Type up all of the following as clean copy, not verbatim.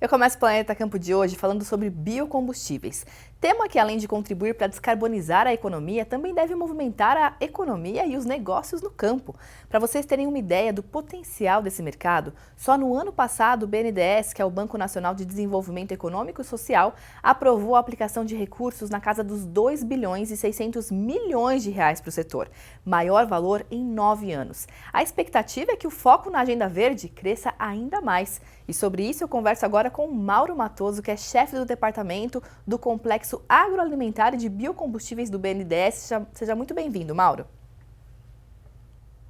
Eu começo o Planeta Campo de hoje falando sobre biocombustíveis, tema que, além de contribuir para descarbonizar a economia, também deve movimentar a economia e os negócios no campo. Para vocês terem uma ideia do potencial desse mercado, só no ano passado o BNDES, que é o Banco Nacional de Desenvolvimento Econômico e Social, aprovou a aplicação de recursos na casa dos 2 bilhões e 600 milhões de reais para o setor, maior valor em 9 anos. A expectativa é que o foco na agenda verde cresça ainda mais. E sobre isso eu converso agora com Mauro Matoso, que é chefe do departamento do Complexo Agroalimentar e de Biocombustíveis do BNDES. Seja muito bem-vindo, Mauro.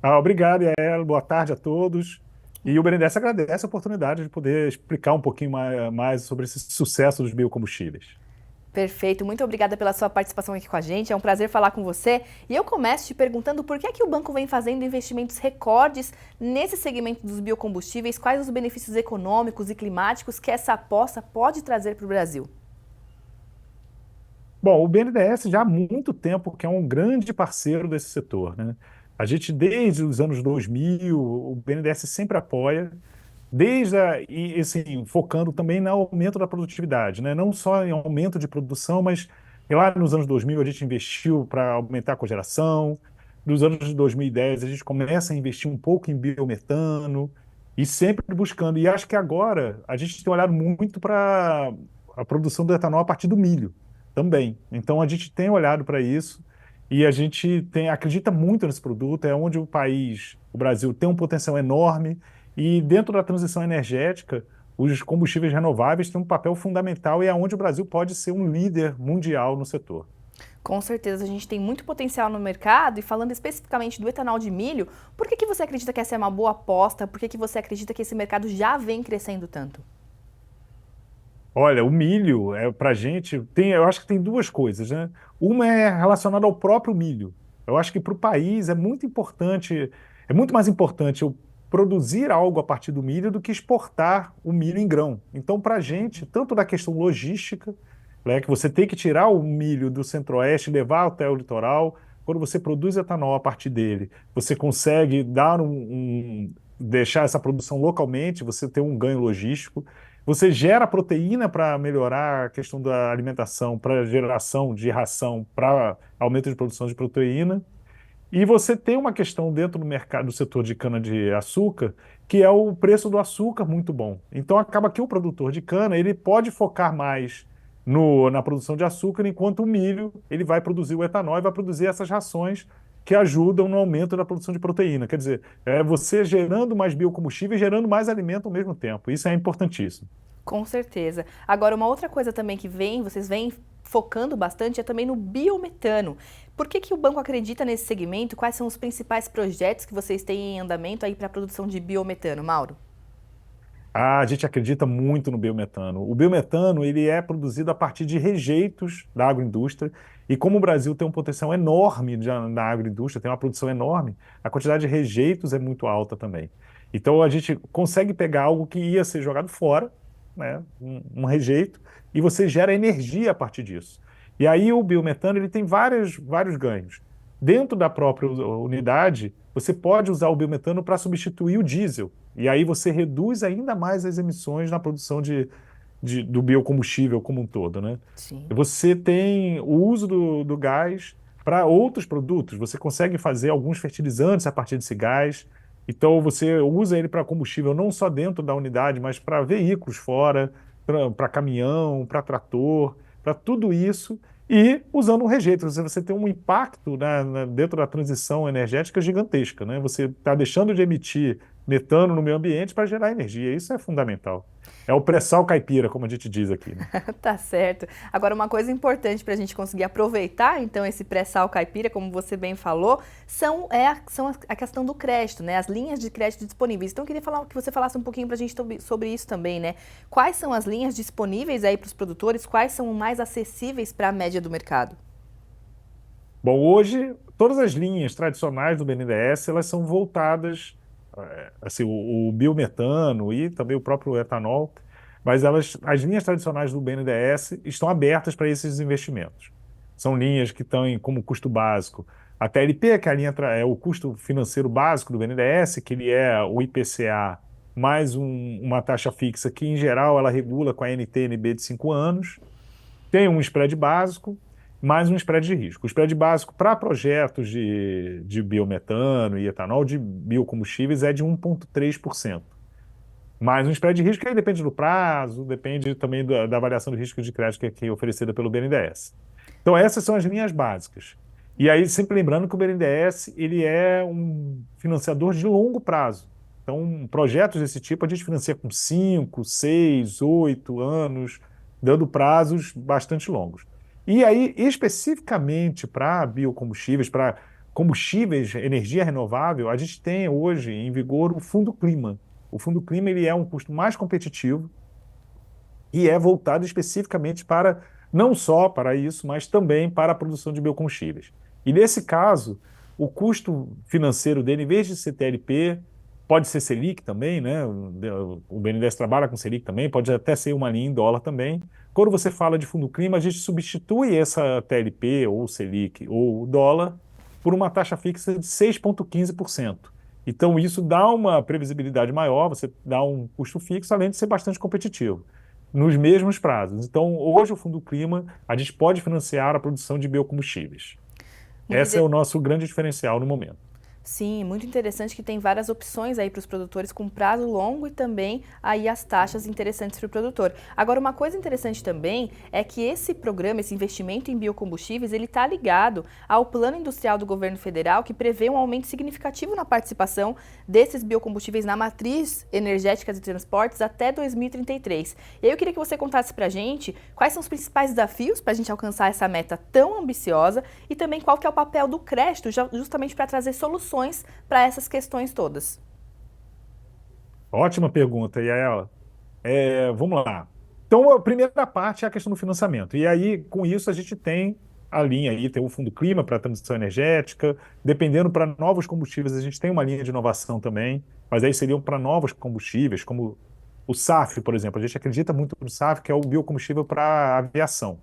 Obrigado, Yael. Boa tarde a todos. E o BNDES agradece a oportunidade de poder explicar um pouquinho mais sobre esse sucesso dos biocombustíveis. Perfeito, muito obrigada pela sua participação aqui com a gente, é um prazer falar com você. E eu começo te perguntando por que é que o banco vem fazendo investimentos recordes nesse segmento dos biocombustíveis, quais os benefícios econômicos e climáticos que essa aposta pode trazer para o Brasil? Bom, o BNDES já há muito tempo que é um grande parceiro desse setor, né? A gente, desde os anos 2000, o BNDES sempre apoia, e assim, focando também no aumento da produtividade, né? Não só em aumento de produção, mas lá nos anos 2000 a gente investiu para aumentar a cogeneração. Nos anos 2010 a gente começa a investir um pouco em biometano e sempre buscando. E acho que agora a gente tem olhado muito para a produção do etanol a partir do milho também. Então a gente tem olhado para isso e a gente acredita muito nesse produto. É onde o Brasil, tem um potencial enorme e dentro da transição energética, os combustíveis renováveis têm um papel fundamental e é onde o Brasil pode ser um líder mundial no setor. Com certeza, a gente tem muito potencial no mercado e falando especificamente do etanol de milho, por que você acredita que essa é uma boa aposta? Por que você acredita que esse mercado já vem crescendo tanto? Olha, o milho, para a gente, eu acho que tem duas coisas, né? Uma é relacionada ao próprio milho. Eu acho que para o país é muito mais importante eu produzir algo a partir do milho do que exportar o milho em grão. Então, para a gente, tanto da questão logística, né, que você tem que tirar o milho do centro-oeste e levar até o litoral, quando você produz etanol a partir dele, você consegue deixar essa produção localmente, você tem um ganho logístico. Você gera proteína para melhorar a questão da alimentação, para geração de ração, para aumento de produção de proteína. E você tem uma questão dentro do mercado, do setor de cana-de-açúcar, que é o preço do açúcar muito bom. Então acaba que o produtor de cana, ele pode focar mais na produção de açúcar, enquanto o milho, ele vai produzir o etanol e vai produzir essas rações que ajudam no aumento da produção de proteína. Quer dizer, é você gerando mais biocombustível e gerando mais alimento ao mesmo tempo. Isso é importantíssimo. Com certeza. Agora, uma outra coisa também que vocês vêm focando bastante é também no biometano. Por que o banco acredita nesse segmento? Quais são os principais projetos que vocês têm em andamento aí para a produção de biometano, Mauro? A gente acredita muito no biometano. O biometano ele é produzido a partir de rejeitos da agroindústria e como o Brasil tem um potencial enorme na agroindústria, tem uma produção enorme, a quantidade de rejeitos é muito alta também. Então a gente consegue pegar algo que ia ser jogado fora, né, um rejeito, e você gera energia a partir disso. E aí o biometano ele tem vários ganhos. Dentro da própria unidade, você pode usar o biometano para substituir o diesel. E aí você reduz ainda mais as emissões na produção do biocombustível como um todo, né? Sim. Você tem o uso do gás para outros produtos. Você consegue fazer alguns fertilizantes a partir desse gás. Então você usa ele para combustível não só dentro da unidade, mas para veículos fora, para caminhão, para trator, para tudo isso. E usando um rejeito, você tem um impacto dentro da transição energética gigantesca, né? Você está deixando de emitir metano no meio ambiente para gerar energia. Isso é fundamental. É o pré-sal caipira, como a gente diz aqui, né? Tá certo. Agora, uma coisa importante para a gente conseguir aproveitar, então, esse pré-sal caipira, como você bem falou, são a questão do crédito, né? As linhas de crédito disponíveis. Então, eu queria que você falasse um pouquinho para a gente sobre isso também, né? Quais são as linhas disponíveis aí para os produtores? Quais são mais acessíveis para a média do mercado? Bom, hoje todas as linhas tradicionais do BNDES elas são voltadas, assim, o biometano e também o próprio etanol, mas as linhas tradicionais do BNDES estão abertas para esses investimentos. São linhas que estão como custo básico a TLP, que é o custo financeiro básico do BNDES, que ele é o IPCA mais uma taxa fixa que, em geral, ela regula com a NTN-B de 5 anos, tem um spread básico, mais um spread de risco. O spread básico para projetos de biometano e etanol de biocombustíveis é de 1,3%. Mais um spread de risco que aí depende do prazo, depende também da avaliação do risco de crédito que é oferecida pelo BNDES. Então essas são as linhas básicas. E aí sempre lembrando que o BNDES ele é um financiador de longo prazo. Então projetos desse tipo a gente financia com 5, 6, 8 anos, dando prazos bastante longos. E aí especificamente para biocombustíveis, para combustíveis, energia renovável, a gente tem hoje em vigor o Fundo Clima. O Fundo Clima ele é um custo mais competitivo e é voltado especificamente para, não só para isso, mas também para a produção de biocombustíveis. E nesse caso, o custo financeiro dele, em vez de ser TLP, pode ser Selic também, né? O BNDES trabalha com Selic também, pode até ser uma linha em dólar também. Quando você fala de fundo clima, a gente substitui essa TLP ou Selic ou dólar por uma taxa fixa de 6,15%. Então, isso dá uma previsibilidade maior, você dá um custo fixo, além de ser bastante competitivo, nos mesmos prazos. Então, hoje, o Fundo Clima, a gente pode financiar a produção de biocombustíveis. Muito Esse é o nosso grande diferencial no momento. Sim, muito interessante que tem várias opções aí para os produtores com prazo longo e também aí as taxas interessantes para o produtor. Agora, uma coisa interessante também é que esse programa, esse investimento em biocombustíveis, ele está ligado ao plano industrial do governo federal que prevê um aumento significativo na participação desses biocombustíveis na matriz energética de transportes até 2033. E aí eu queria que você contasse para a gente quais são os principais desafios para a gente alcançar essa meta tão ambiciosa e também qual que é o papel do crédito justamente para trazer soluções para essas questões todas. Ótima pergunta, Yaela. Vamos lá. Então, a primeira parte é a questão do financiamento. E aí, com isso, a gente tem a linha aí, tem o Fundo Clima para a transição energética. Dependendo para novos combustíveis, a gente tem uma linha de inovação também, mas aí seriam para novos combustíveis, como o SAF, por exemplo. A gente acredita muito no SAF, que é o biocombustível para aviação.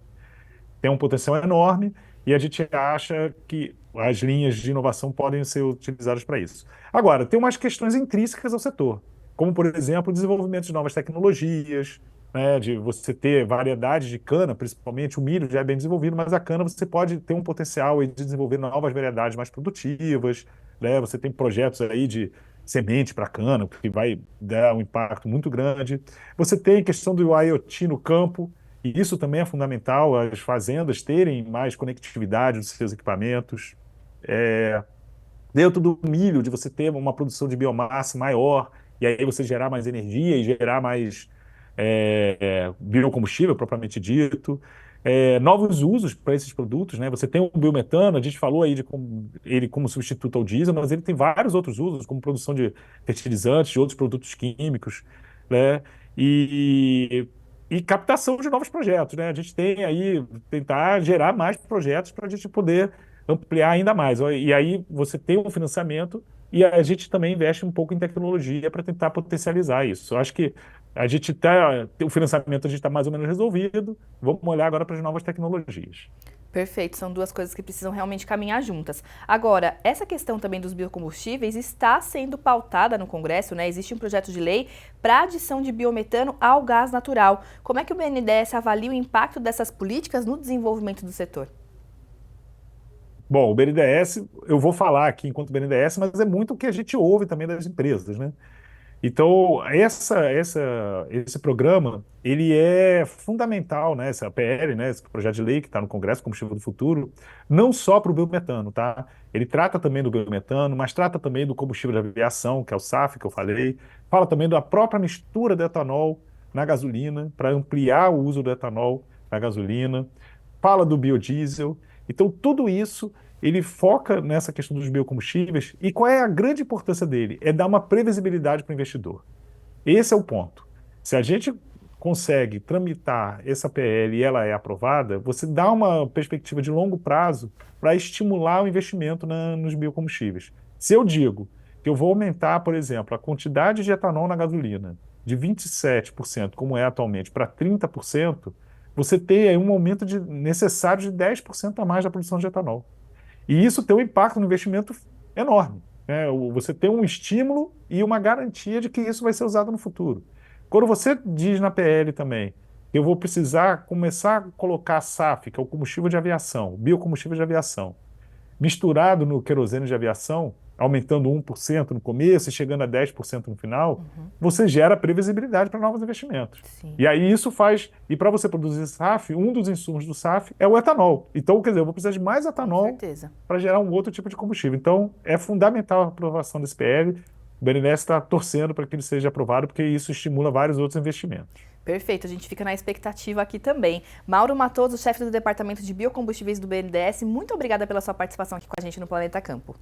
Tem um potencial enorme e a gente acha que as linhas de inovação podem ser utilizadas para isso. Agora, tem umas questões intrínsecas ao setor, como, por exemplo, o desenvolvimento de novas tecnologias, né, de você ter variedades de cana, principalmente o milho já é bem desenvolvido, mas a cana você pode ter um potencial aí de desenvolver novas variedades mais produtivas, né, você tem projetos aí de semente para cana, que vai dar um impacto muito grande. Você tem a questão do IoT no campo, e isso também é fundamental, as fazendas terem mais conectividade dos seus equipamentos. É, Dentro do milho, de você ter uma produção de biomassa maior, e aí você gerar mais energia e gerar mais biocombustível, propriamente dito. Novos usos para esses produtos, né? Você tem o biometano, a gente falou aí de ele como substituto ao diesel, mas ele tem vários outros usos, como produção de fertilizantes, de outros produtos químicos, né? E, e captação de novos projetos, né? A gente tem aí, tentar gerar mais projetos para a gente poder ampliar ainda mais. E aí você tem um financiamento e a gente também investe um pouco em tecnologia para tentar potencializar isso. Eu acho que o financiamento a gente está mais ou menos resolvido. Vamos olhar agora para as novas tecnologias. Perfeito, são duas coisas que precisam realmente caminhar juntas. Agora, essa questão também dos biocombustíveis está sendo pautada no Congresso, né? Existe um projeto de lei para adição de biometano ao gás natural. Como é que o BNDES avalia o impacto dessas políticas no desenvolvimento do setor? Bom, o BNDES, eu vou falar aqui enquanto BNDES, mas é muito o que a gente ouve também das empresas, né? Então, esse programa, ele é fundamental, né? Essa PL, né? Esse projeto de lei que está no Congresso, Combustível do Futuro, não só para o biometano, tá? Ele trata também do biometano, mas trata também do combustível de aviação, que é o SAF, que eu falei. Fala também da própria mistura de etanol na gasolina, para ampliar o uso do etanol na gasolina. Fala do biodiesel. Então, tudo isso ele foca nessa questão dos biocombustíveis e qual é a grande importância dele? É dar uma previsibilidade para o investidor. Esse é o ponto. Se a gente consegue tramitar essa PL e ela é aprovada, você dá uma perspectiva de longo prazo para estimular o investimento nos biocombustíveis. Se eu digo que eu vou aumentar, por exemplo, a quantidade de etanol na gasolina de 27%, como é atualmente, para 30%, você tem aí um aumento necessário de 10% a mais da produção de etanol. E isso tem um impacto no investimento enorme. né? Você tem um estímulo e uma garantia de que isso vai ser usado no futuro. Quando você diz na PL também, eu vou precisar começar a colocar SAF, que é o combustível de aviação, biocombustível de aviação, misturado no querosene de aviação, aumentando 1% no começo e chegando a 10% no final, você gera previsibilidade para novos investimentos. Sim, E aí isso faz, e para você produzir SAF, um dos insumos do SAF é o etanol. Então, quer dizer, eu vou precisar de mais com etanol certeza. para gerar um outro tipo de combustível. Então, é fundamental a aprovação desse PL. O BNDES está torcendo para que ele seja aprovado, porque isso estimula vários outros investimentos. Perfeito, a gente fica na expectativa aqui também. Mauro Matoso, chefe do Departamento de Biocombustíveis do BNDES, muito obrigada pela sua participação aqui com a gente no Planeta Campo.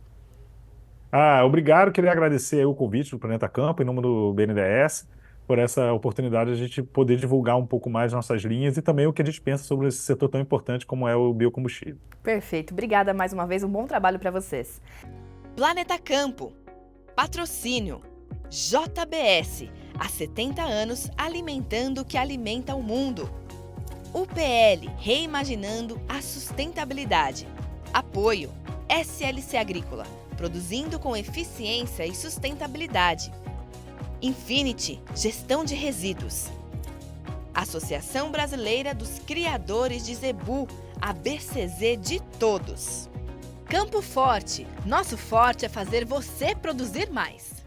Obrigado, queria agradecer aí o convite do Planeta Campo, em nome do BNDES, por essa oportunidade de a gente poder divulgar um pouco mais nossas linhas e também o que a gente pensa sobre esse setor tão importante como é o biocombustível. Perfeito, obrigada mais uma vez, um bom trabalho para vocês. Planeta Campo. Patrocínio. JBS. Há 70 anos alimentando o que alimenta o mundo. UPL. Reimaginando a sustentabilidade. Apoio. SLC Agrícola. Produzindo com eficiência e sustentabilidade. Infinity. Gestão de resíduos. Associação Brasileira dos Criadores de Zebu. A BCZ de todos. Campo Forte. Nosso forte é fazer você produzir mais.